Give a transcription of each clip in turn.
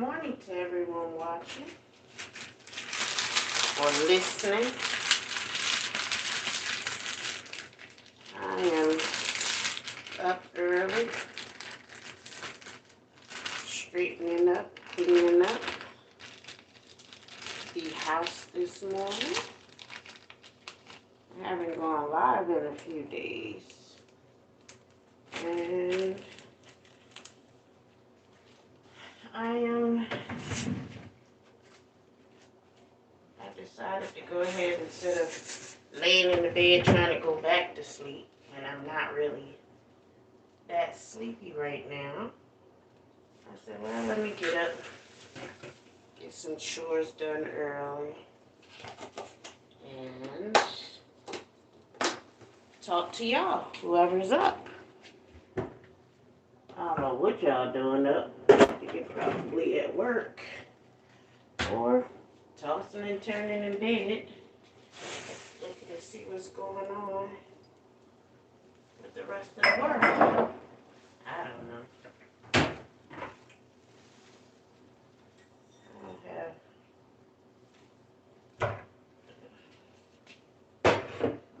morning to everyone watching or listening. I am up early, straightening up, cleaning up the house this morning. I haven't gone live in a few days. And I decided to go ahead instead of laying in the bed trying to go back to sleep. And I'm not really that sleepy right now. I said, well, let me get up, get some chores done early, and talk to y'all, whoever's up. I don't know what y'all doing up. You're probably at work or tossing and turning in bed, looking to see what's going on with the rest of the world. I don't know. I don't have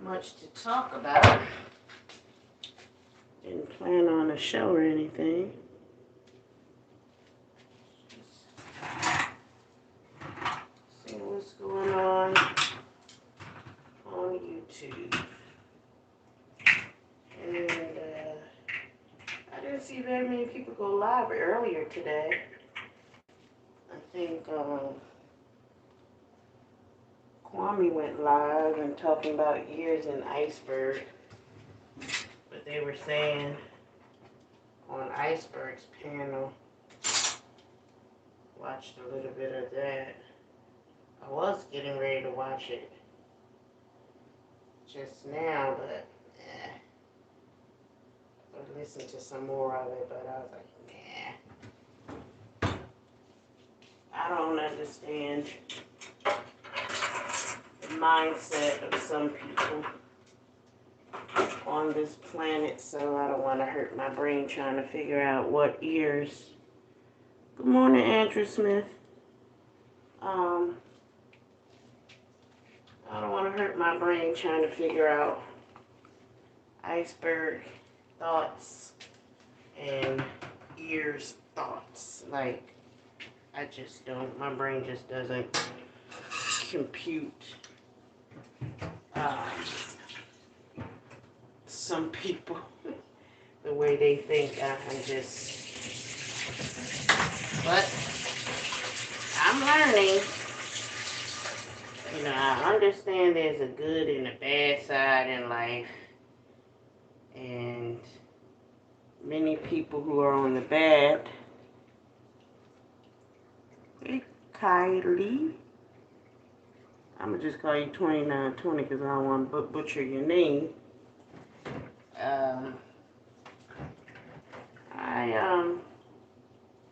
much to talk about. Didn't plan on a show or anything. See what's going on YouTube. And I didn't see very many people go live earlier today. I think Kwame went live and talking about years in Iceberg. But they were saying on Iceberg's panel, watched a little bit of that. I was getting ready to watch it just now, but I listened to some more of it, but I was like, nah. I don't understand the mindset of some people on this planet, so I don't want to hurt my brain trying to figure out what years. Good morning, Andrew Smith. I don't want to hurt my brain trying to figure out Iceberg thoughts and ears thoughts. Like, I just don't, my brain just doesn't compute some people the way they think. I'm just, but I'm learning. You know, I understand there's a good and a bad side in life, and many people who are on the bad. Hey, Kylie. I'm going to just call you 2920 because I don't want to butcher your name.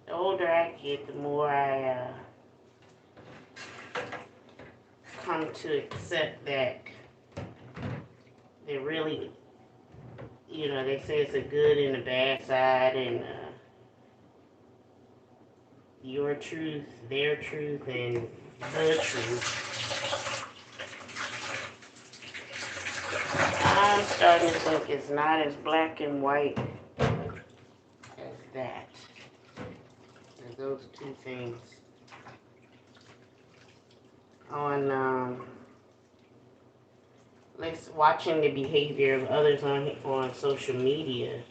The older I get, the more I come to accept that they really, you know, they say it's a good and a bad side, and your truth, their truth, and the truth. I'm starting to think it's not as black and white as that. As those two things. On watching the behavior of others on social media.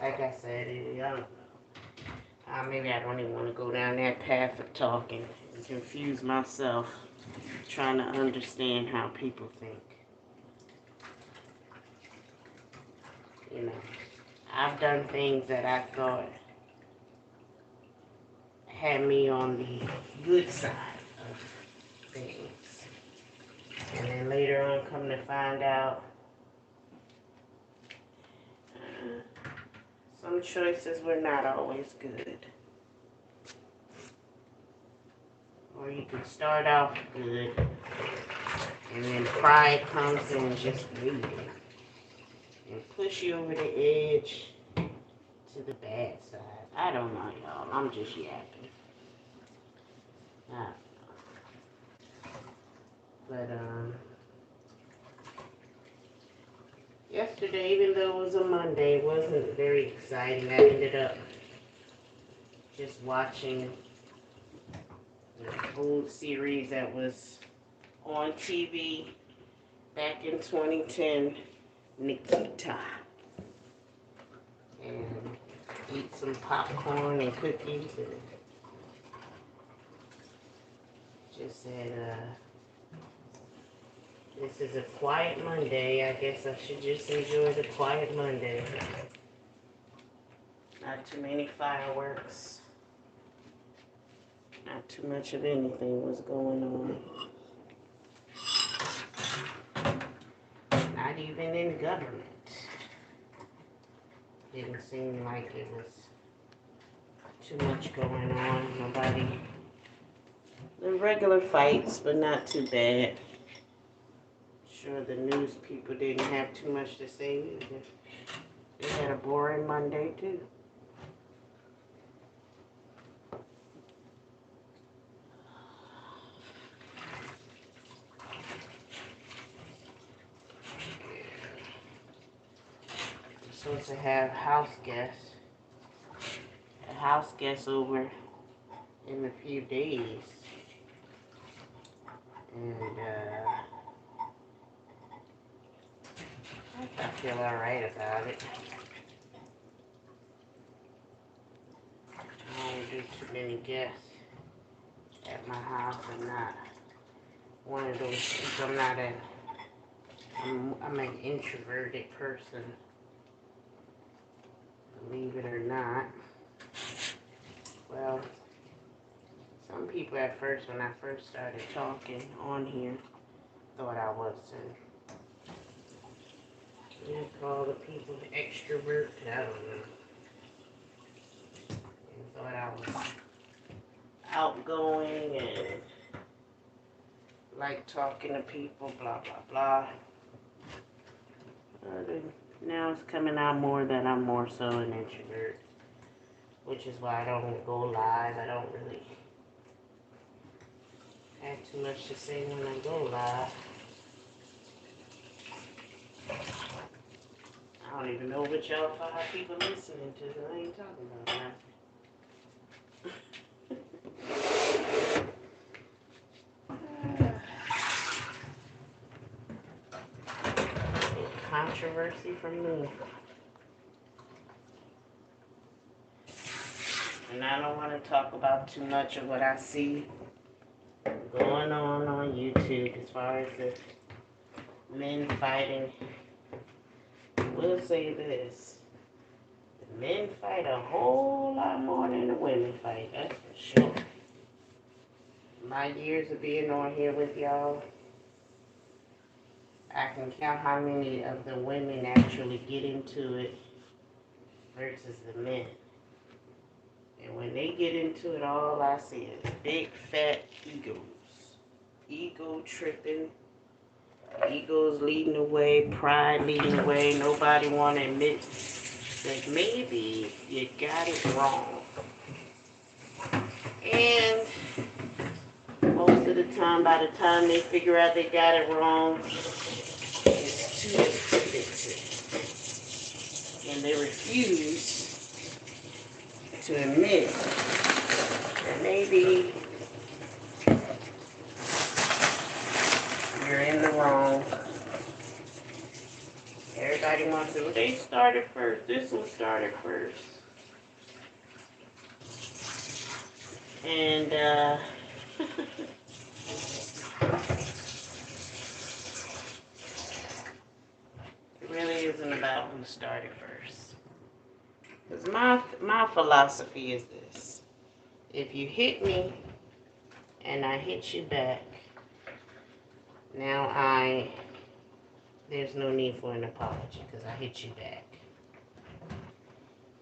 Like I said, I don't know. Maybe I don't even want to go down that path of talking and confuse myself trying to understand how people think. You know, I've done things that I thought had me on the good side of things. And then later on come to find out some choices were not always good. Or you can start off good and then pride comes in and just lead and push you over the edge to the bad side. I don't know, y'all. I'm just yapping. But, yesterday, even though it was a Monday, it wasn't very exciting. I ended up just watching the old series that was on TV back in 2010, Nikita. And eat some popcorn and cookies and just said, this is a quiet Monday. I guess I should just enjoy the quiet Monday. Not too many fireworks. Not too much of anything was going on. Not even in government. Didn't seem like it was too much going on. Nobody. The regular fights, but not too bad. Sure, the news people didn't have too much to say either. They had a boring Monday too. I'm supposed to have house guests. A house guest over in a few days. And I feel alright about it. I don't do too many guests at my house. I'm not one of those people. I'm an introverted person, believe it or not. Well, some people at first, when I first started talking on here, thought I was you call the people extrovert, I don't know. And thought I was outgoing and like talking to people, blah, blah, blah. Now it's coming out more that I'm more so an introvert, which is why I don't go live. I don't really have too much to say when I go live. I don't even know what y'all 5 people listening to, so I ain't talking about that. Controversy from me. And I don't want to talk about too much of what I see going on YouTube as far as the men fighting. We'll say this. The men fight a whole lot more than the women fight, that's for sure. My years of being on here with y'all, I can count how many of the women actually get into it versus the men. And when they get into it, all I see is big fat egos. Ego tripping. Egos leading the way, pride leading the way. Nobody want to admit that maybe you got it wrong. And most of the time, by the time they figure out they got it wrong, it's too late to fix it. And they refuse to admit that maybe you're in the wrong. Everybody wants to, well, they started first. This one started first. And, it really isn't about who started first. Because my philosophy is this. If you hit me and I hit you back, now there's no need for an apology because I hit you back.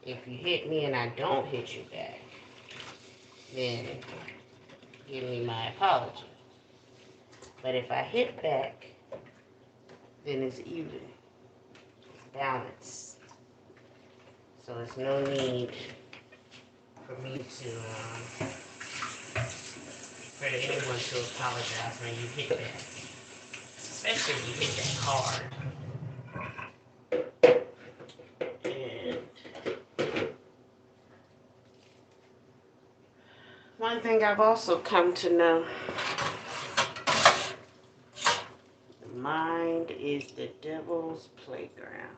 If you hit me and I don't hit you back, then give me my apology. But if I hit back, then it's even. It's balanced. So there's no need for me to, for anyone to apologize when you hit that. Especially if you hit that hard. And one thing I've also come to know, the mind is the devil's playground.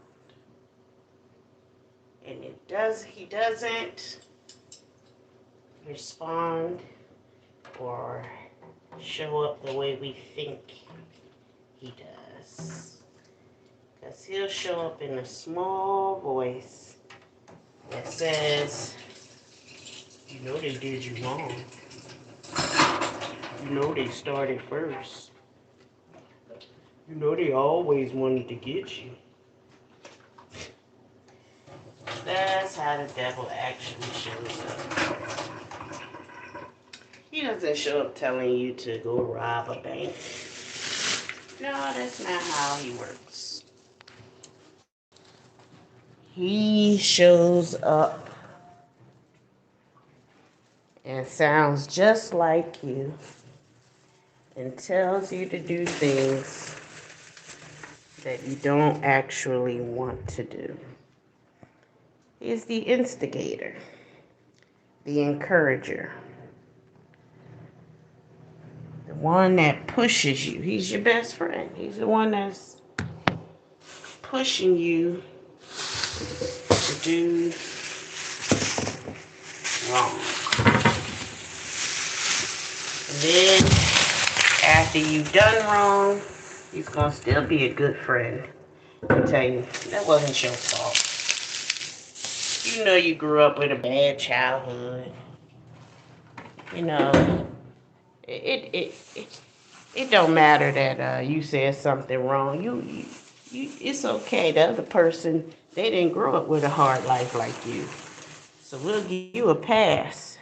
And he doesn't respond or show up the way we think he does. Because he'll show up in a small voice that says, you know they did you wrong. You know they started first. You know they always wanted to get you. That's how the devil actually shows up. He doesn't show up telling you to go rob a bank. No, that's not how he works. He shows up and sounds just like you and tells you to do things that you don't actually want to do. He's the instigator, the encourager, the one that pushes you. He's your best friend. He's the one that's pushing you to do wrong. And then, after you've done wrong, he's going to still be a good friend and tell you, that wasn't your fault. You know you grew up with a bad childhood. You know, it don't matter that you said something wrong. You, it's okay. The other person, they didn't grow up with a hard life like you. So we'll give you a pass.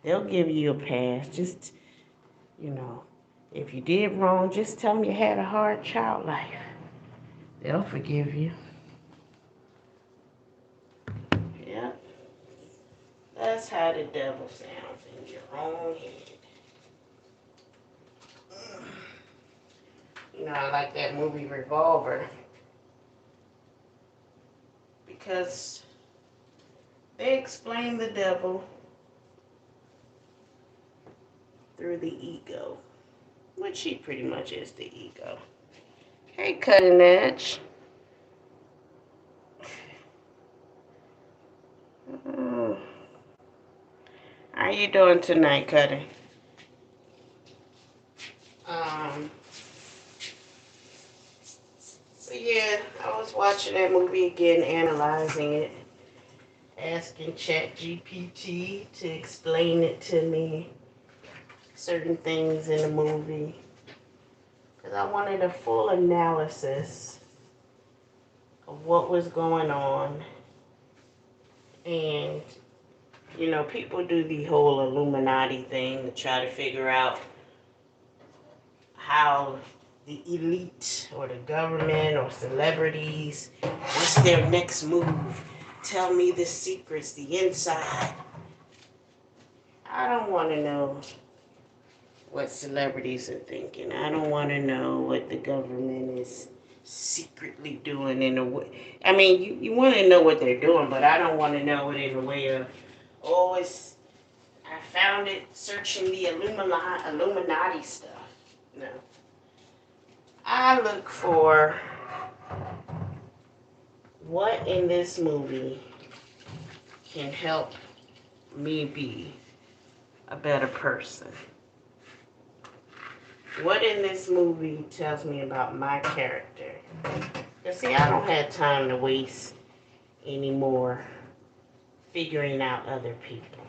They'll give you a pass. Just, you know, if you did wrong, just tell them you had a hard child life. They'll forgive you. Yeah. That's how the devil sounds in your own head. You know, I like that movie Revolver because they explain the devil through the ego, which he pretty much is the ego. Hey, Cutting Edge. How you doing tonight, Cutting? So yeah, I was watching that movie again, analyzing it, asking ChatGPT to explain it to me, certain things in the movie, because I wanted a full analysis of what was going on. And, you know, people do the whole Illuminati thing to try to figure out how the elite or the government or celebrities, what's their next move? Tell me the secrets, the inside. I don't want to know what celebrities are thinking. I don't want to know what the government is secretly doing in a way. I mean, you want to know what they're doing, but I don't want to know it in a way of, oh, I found it searching the Illuminati stuff. No. I look for what in this movie can help me be a better person. What in this movie tells me about my character? Because see, I don't have time to waste anymore figuring out other people.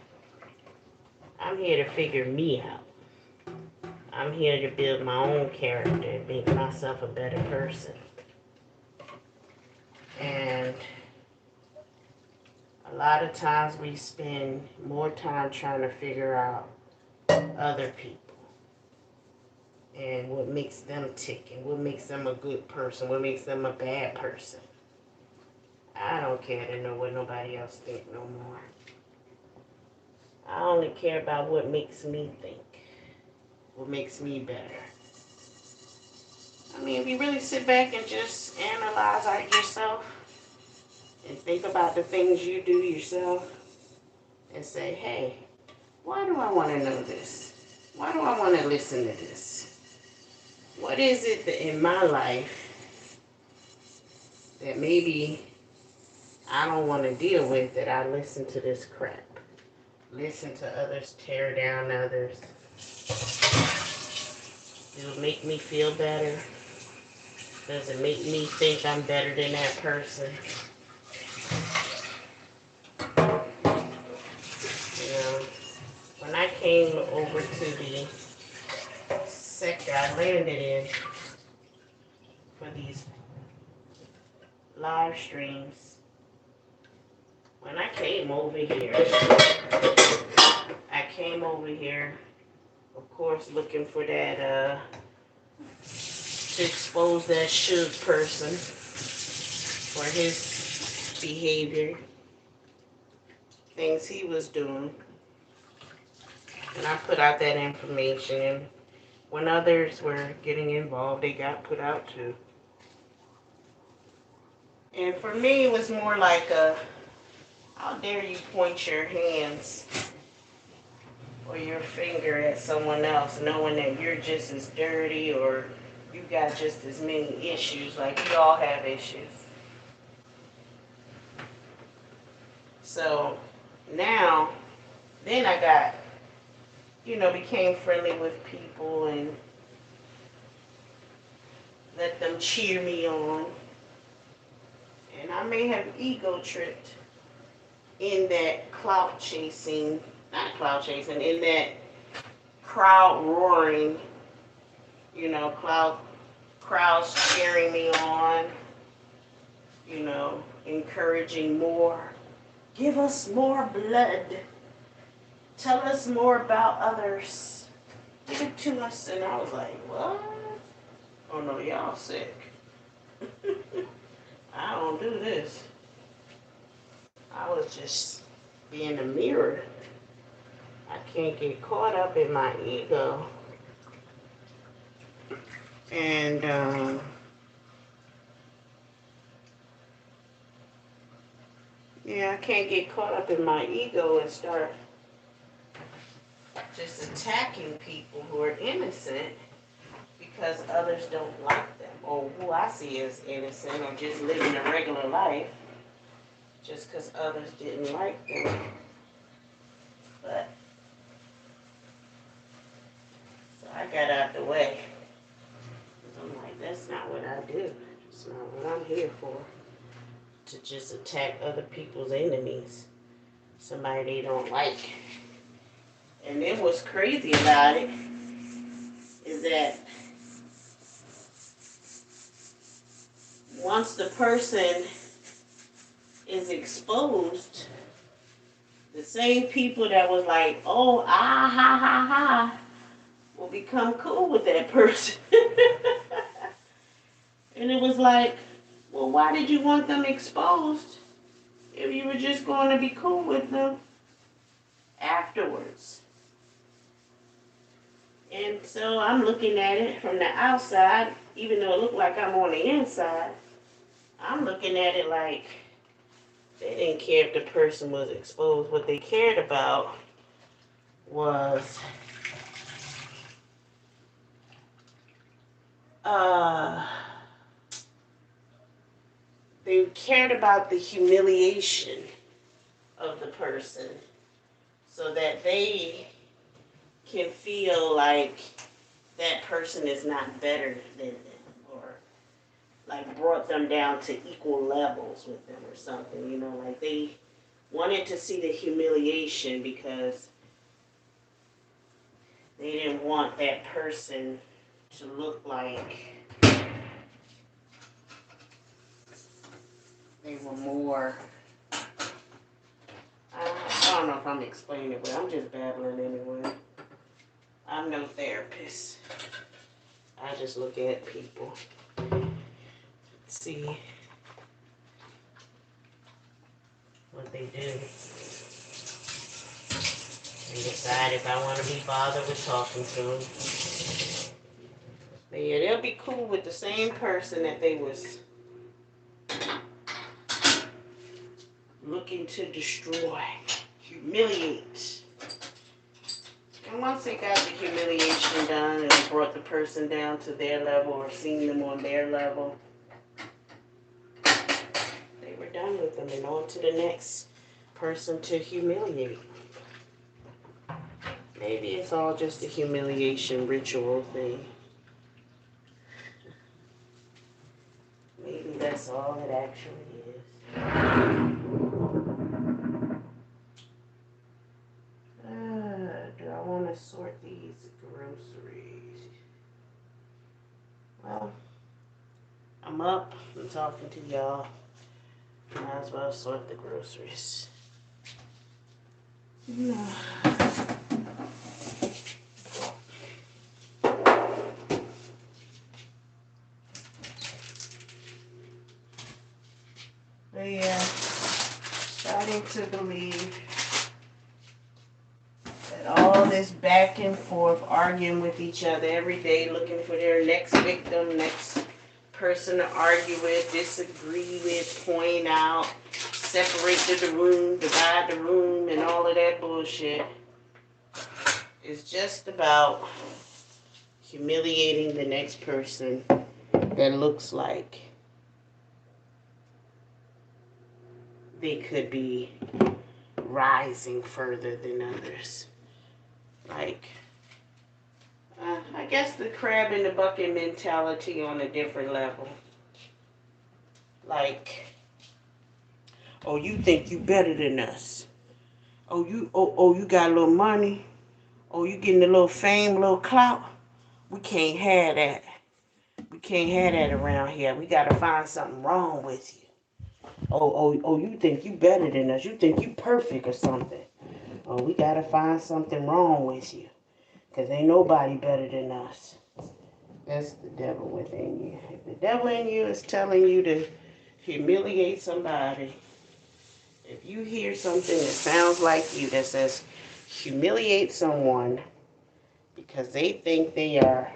I'm here to figure me out. I'm here to build my own character and make myself a better person. And a lot of times we spend more time trying to figure out other people and what makes them tick and what makes them a good person, what makes them a bad person. I don't care to know what nobody else thinks no more. only care about what makes me think, what makes me better. I mean, if you really sit back and just analyze out yourself and think about the things you do yourself and say, hey, why do I want to know this? Why do I want to listen to this? What is it that in my life that maybe I don't want to deal with, that I listen to this crap? Listen to others tear down others. It'll make me feel better. Does it make me think I'm better than that person? You know, when I came over to the sector I landed in for these live streams, when I came over here, of course, looking for that, to expose that Suge person for his behavior, things he was doing. And I put out that information, and when others were getting involved, they got put out too. And for me, it was more like how dare you point your hands or your finger at someone else, knowing that you're just as dirty or you got just as many issues, like we all have issues. So now, then I got, became friendly with people and let them cheer me on. And I may have ego tripped in that in that crowd roaring, crowds cheering me on, encouraging more. Give us more blood. Tell us more about others. Give it to us. And I was like, what? Oh no, y'all sick. I don't do this. I was just being a mirror. I can't get caught up in my ego. And I can't get caught up in my ego and start just attacking people who are innocent because others don't like them, or who I see as innocent, or just living a regular life just because others didn't like them. But so I got out the way. I'm like, that's not what I do. It's not what I'm here for. To just attack other people's enemies. Somebody they don't like. And then what's crazy about it is that once the person is exposed, the same people that was like, oh, ah, ha, ha, ha, will become cool with that person. And it was like, well, why did you want them exposed if you were just going to be cool with them afterwards? And so I'm looking at it from the outside, even though it looked like I'm on the inside. I'm looking at it like they didn't care if the person was exposed. What they cared about was they cared about the humiliation of the person so that they can feel like that person is not better than them, or like brought them down to equal levels with them or something, like they wanted to see the humiliation because they didn't want that person to look like they were more, I don't know if I'm explaining it, but I'm just babbling anyway. I'm no therapist. I just look at people, see what they do, and decide if I want to be bothered with talking to them. But yeah, they'll be cool with the same person that they was looking to destroy, humiliate. And once they got the humiliation done and they brought the person down to their level or seen them on their level, they were done with them and on to the next person to humiliate. Maybe it's all just a humiliation ritual thing. Maybe that's all it actually is. Do I want to sort these groceries? Well, I'm up. I'm talking to y'all. Might as well sort the groceries. No. But yeah, starting to believe that all this back and forth, arguing with each other every day, looking for their next victim, next person to argue with, disagree with, point out, separate the room, divide the room, and all of that bullshit is just about humiliating the next person that looks like they could be rising further than others. Like, I guess the crab in the bucket mentality on a different level. Like, oh, you think you better than us. Oh, you got a little money. Oh, you getting a little fame, a little clout. We can't have that. We can't have that around here. We gotta find something wrong with you. Oh, you think you better than us. You think you perfect or something. Oh, we gotta find something wrong with you. Because ain't nobody better than us. That's the devil within you. If the devil in you is telling you to humiliate somebody, if you hear something that sounds like you that says humiliate someone because they think they are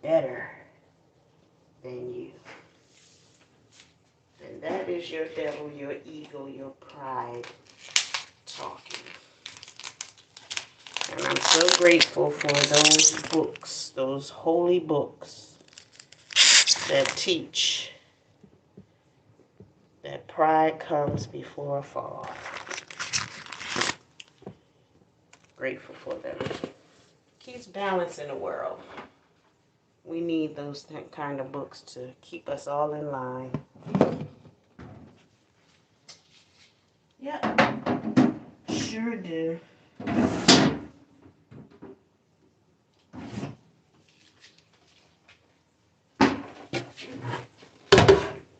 better than you, then that is your devil, your ego, your pride talking. And I'm so grateful for those books, those holy books that teach that pride comes before a fall. Grateful for them. Keeps balance in the world. We need those kind of books to keep us all in line. Yep, sure do.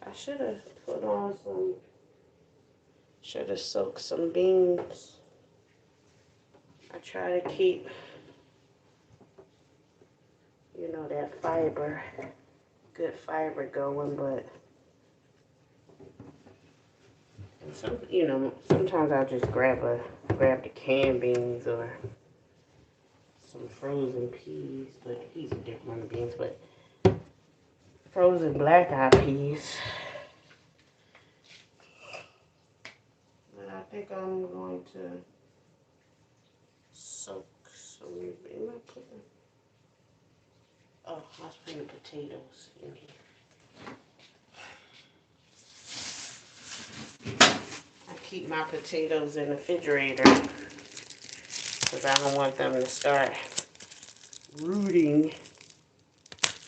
I should have put on some, should have soaked some beans. I try to keep, you know, that fiber, good fiber going, but and some, you know, sometimes I'll just grab the canned beans or some frozen peas, but peas are different than beans, but frozen black-eyed peas. But I think I'm going to soak some, am I putting, oh, I was putting potatoes in here. I keep my potatoes in the refrigerator because I don't want them to start rooting,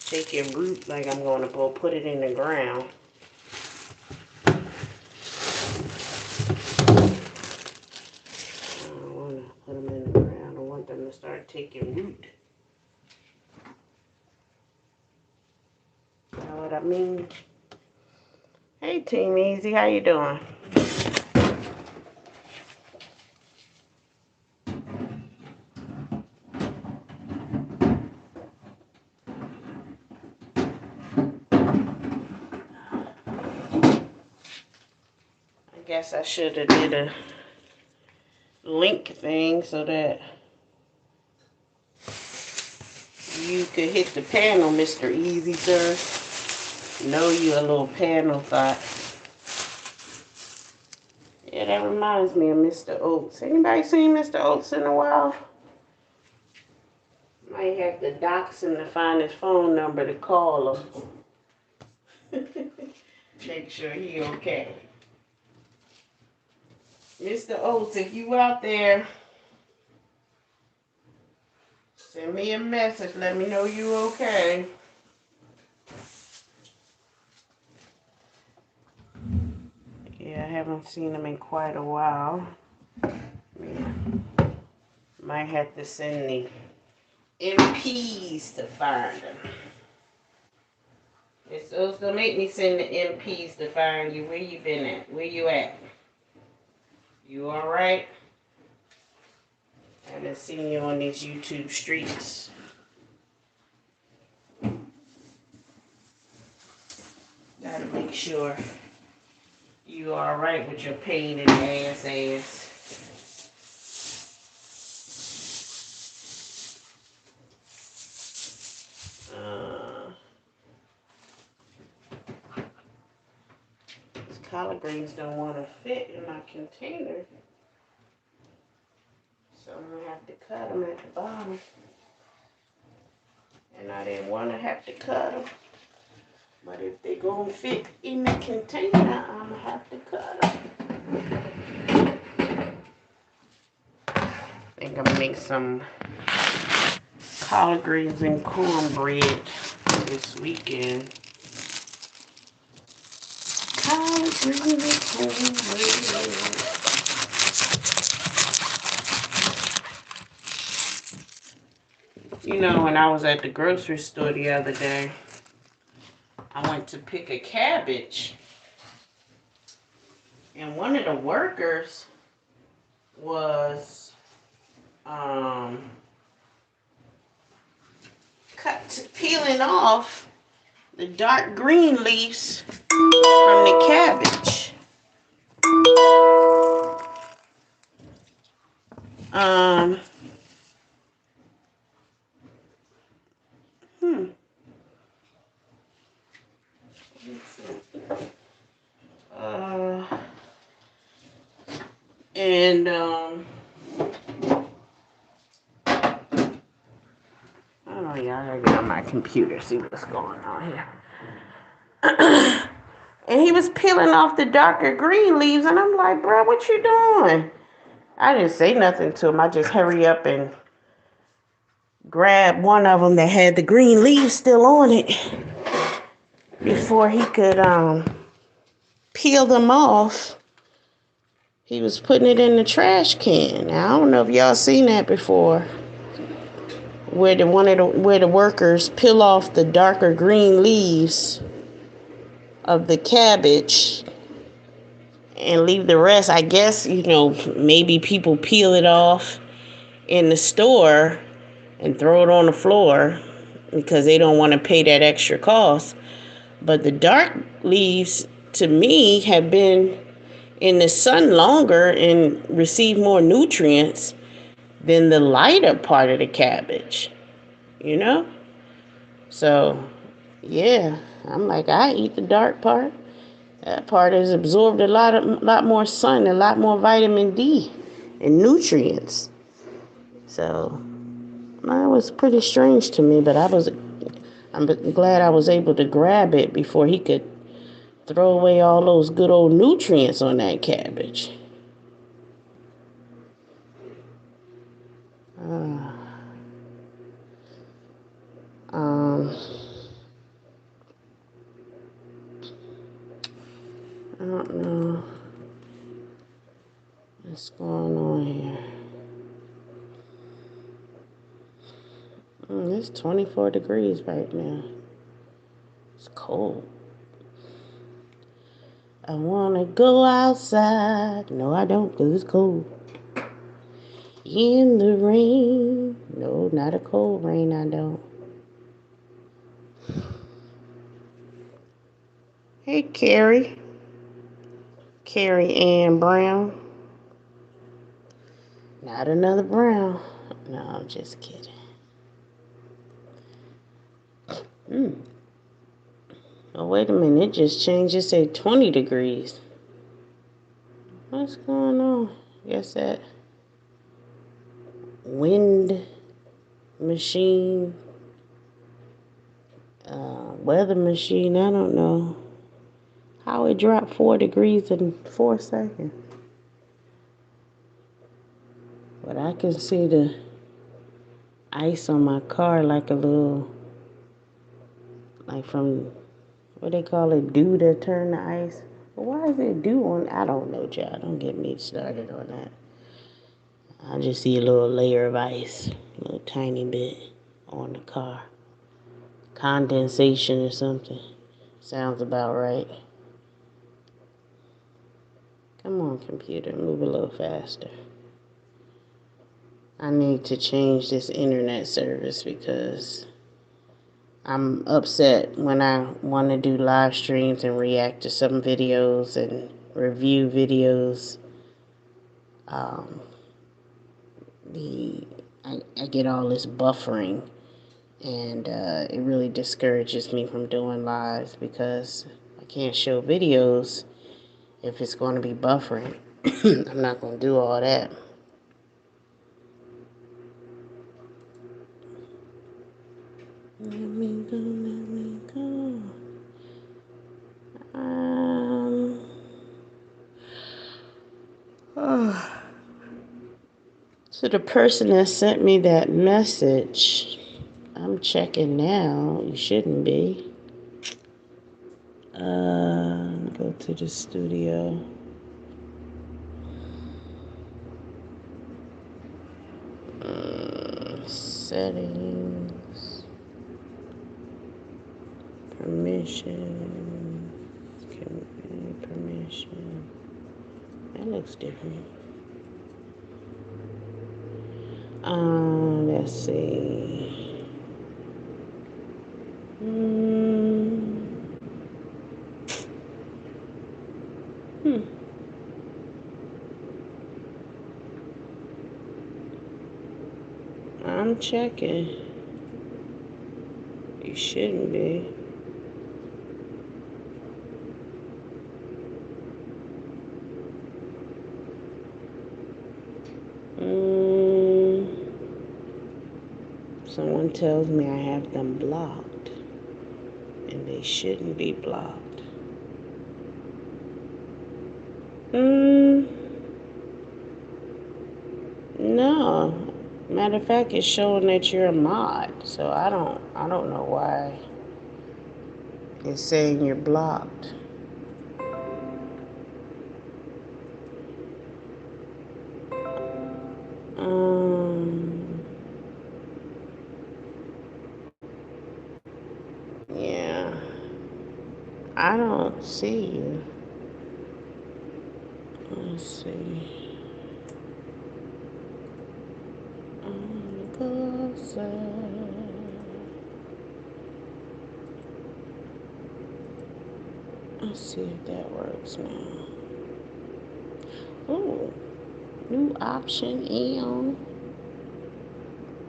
taking root like I'm going to go put it in the ground. I don't want to put them in the ground. I want them to start taking root. You know what I mean? Hey, Team Easy, how you doing? I guess I should have did a link thing so that you could hit the panel, Mr. Easy Sir. Know you a little panel thought. Yeah, that reminds me of Mr. Oates. Anybody seen Mr. Oates in a while? Might have to dox him to find his phone number to call him. Make sure he okay. Mr. Oates, if you out there, send me a message. Let me know you okay. Yeah, I haven't seen him in quite a while. Yeah. Might have to send the MPs to find him. It's also make me send the MPs to find you. Where you been at? Where you at? You alright? I haven't seen you on these YouTube streets. Gotta make sure you alright with your pain in the ass. These collard greens don't want to fit in my container. So I'm going to have to cut them at the bottom. And I didn't want to have to cut them. But if they're going to fit in the container, I'm going to have to cut them. I think I'm going to make some collard greens and cornbread this weekend. Collard greens and cornbread. You know, when I was at the grocery store the other day, I went to pick a cabbage. And one of the workers was peeling off the dark green leaves from the cabbage. And oh yeah, I gotta get on my computer, see what's going on here. And he was peeling off the darker green leaves, and I'm like, bro, what you doing? I didn't say nothing to him. I just hurry up and grab one of them that had the green leaves still on it before he could peel them off. He was putting it in the trash can. Now, I don't know if y'all seen that before, where the workers peel off the darker green leaves of the cabbage and leave the rest. I guess, you know, maybe people peel it off in the store and throw it on the floor because they don't want to pay that extra cost. But the dark leaves, to me, have been in the sun longer and receive more nutrients than the lighter part of the cabbage, you know? So, yeah, I'm like, I eat the dark part. That part has absorbed a lot more sun, a lot more vitamin D and nutrients. So, that was pretty strange to me, but I'm glad I was able to grab it before he could throw away all those good old nutrients on that cabbage. I don't know what's going on here. It's 24 degrees right now. It's cold. I want to go outside. No, I don't, because it's cold. In the rain. No, not a cold rain, I don't. Hey, Carrie Ann Brown. Not another brown. No, I'm just kidding. Oh, wait a minute. It just changed. It say 20 degrees. What's going on? Guess that wind machine, weather machine, I don't know how it dropped 4 degrees in 4 seconds. But I can see the ice on my car like a little, like from, what they call it, dew to turn the ice. But why is it dew on? I don't know, child. Don't get me started on that. I just see a little layer of ice, a little tiny bit on the car. Condensation or something. Sounds about right. Come on, computer, move a little faster. I need to change this internet service because I'm upset when I want to do live streams and react to some videos and review videos. I get all this buffering, and it really discourages me from doing lives because I can't show videos if it's going to be buffering. I'm not going to do all that. Let me go, let me go. So the person that sent me that message, I'm checking now. You shouldn't be. Go to the studio. Settings. Permission. Permission. That looks different. Let's see. I'm checking. You shouldn't be. Someone tells me I have them blocked, and they shouldn't be blocked. No. Matter of fact, it's showing that you're a mod, so I don't know why it's saying you're blocked. Yeah. I don't see you. Let's see. Let's see if that works now. Oh, new option in.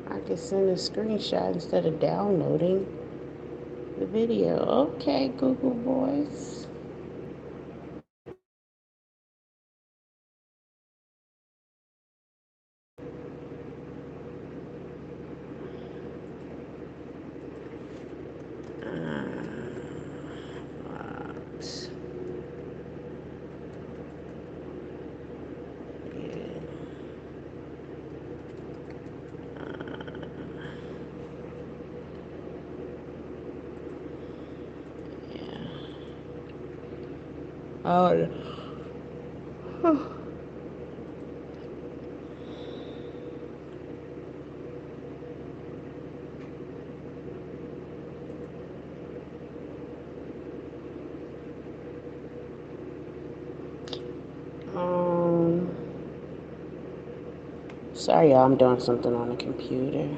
I can send a screenshot instead of downloading the video. Okay, Google Voice. Oh. Sorry, y'all, I'm doing something on the computer.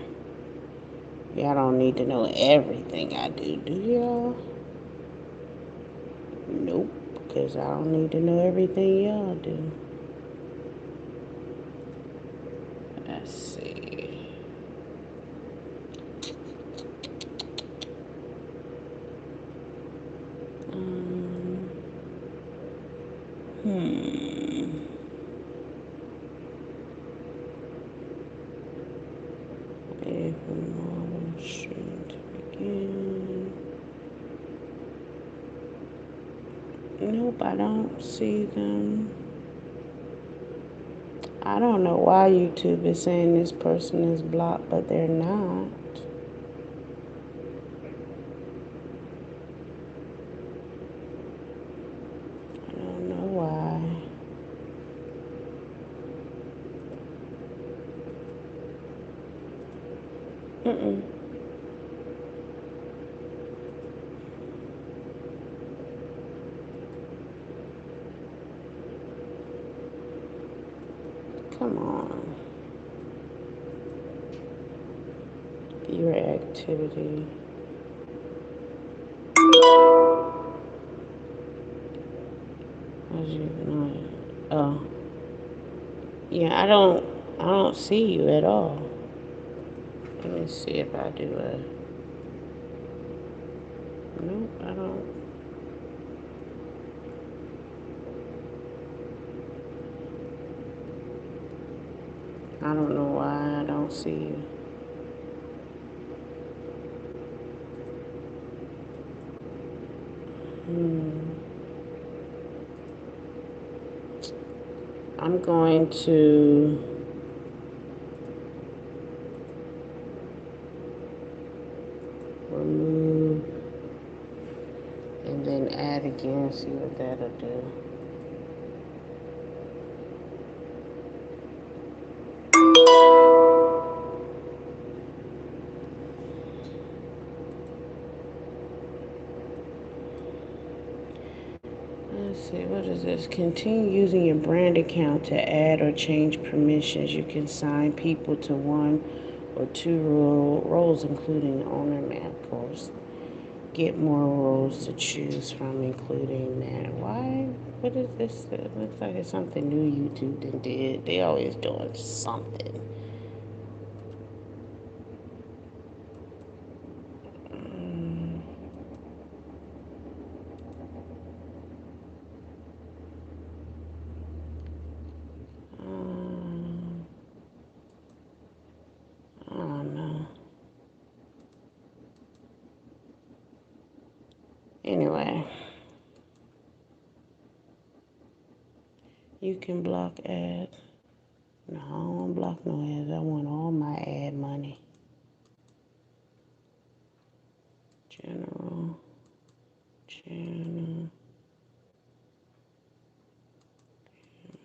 Y'all don't need to know everything I do y'all? Nope, because I don't need to know everything y'all do. Let's see. If more should begin. Nope, I don't see them. I don't know why YouTube is saying this person is blocked, but they're not. I don't know why. Come on. Your activity. As you know. Oh. Yeah, I don't see you at all. Let me see if I do a. Nope, I don't. I don't know why I don't see you. I'm going to remove and then add again, see what that'll do. Let's see, what is this? Continue using your brand account to add or change permissions. You can assign people to one or two roles, including owner and of course. Get more roles to choose from, including that. Why? What is this? It looks like it's something new YouTube did. They always doing something. I don't know. Anyway, you can block ads. No, I don't want to block no ads. I want all my ad money. General. Channel.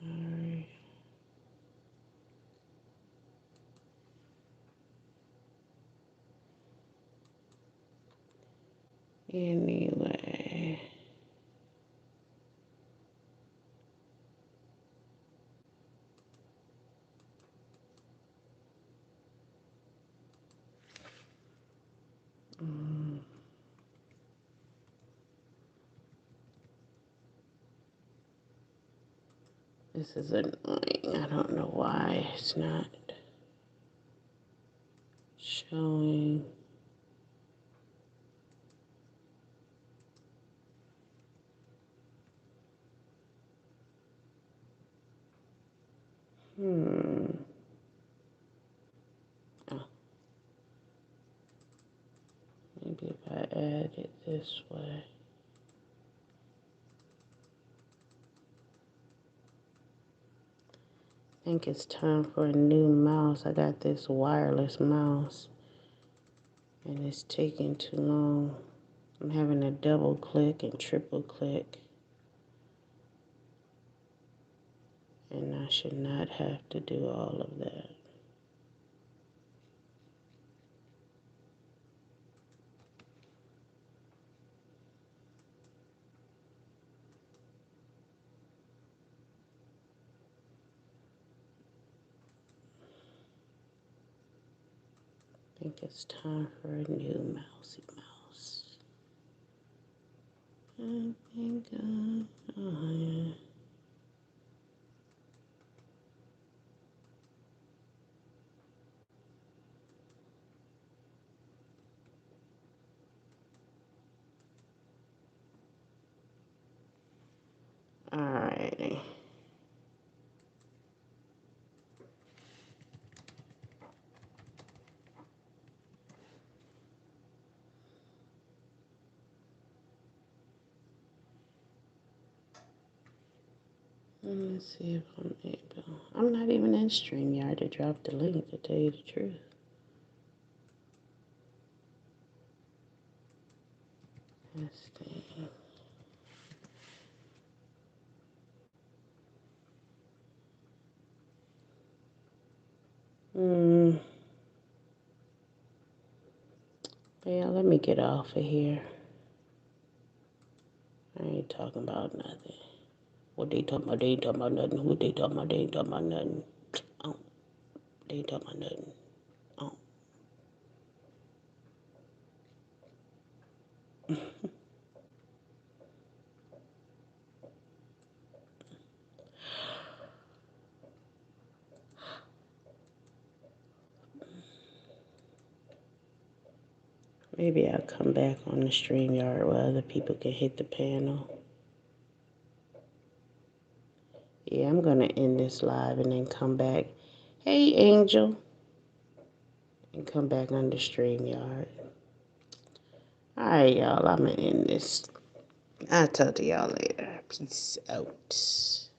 Alright. Anyway. This is annoying. I don't know why it's not showing. Oh, maybe if I add it this way. I think it's time for a new mouse. I got this wireless mouse and it's taking too long. I'm having to double click and triple click. And I should not have to do all of that. I think it's time for a new mousy mouse. I think, oh yeah. funny. Let's see if I'm able. I'm not even in StreamYard to drop the link, to tell you the truth. Let's see. Yeah, let me get off of here. I ain't talking about nothing. What they talking about? They ain't talking about nothing. What they talking about? They ain't talking about nothing. Oh, they ain't talking about nothing. Oh. Maybe I'll come back on the StreamYard where other people can hit the panel. Yeah, I'm going to end this live and then come back. Hey, Angel. And come back on the StreamYard. All right, y'all. I'm going to end this. I'll talk to y'all later. Peace out.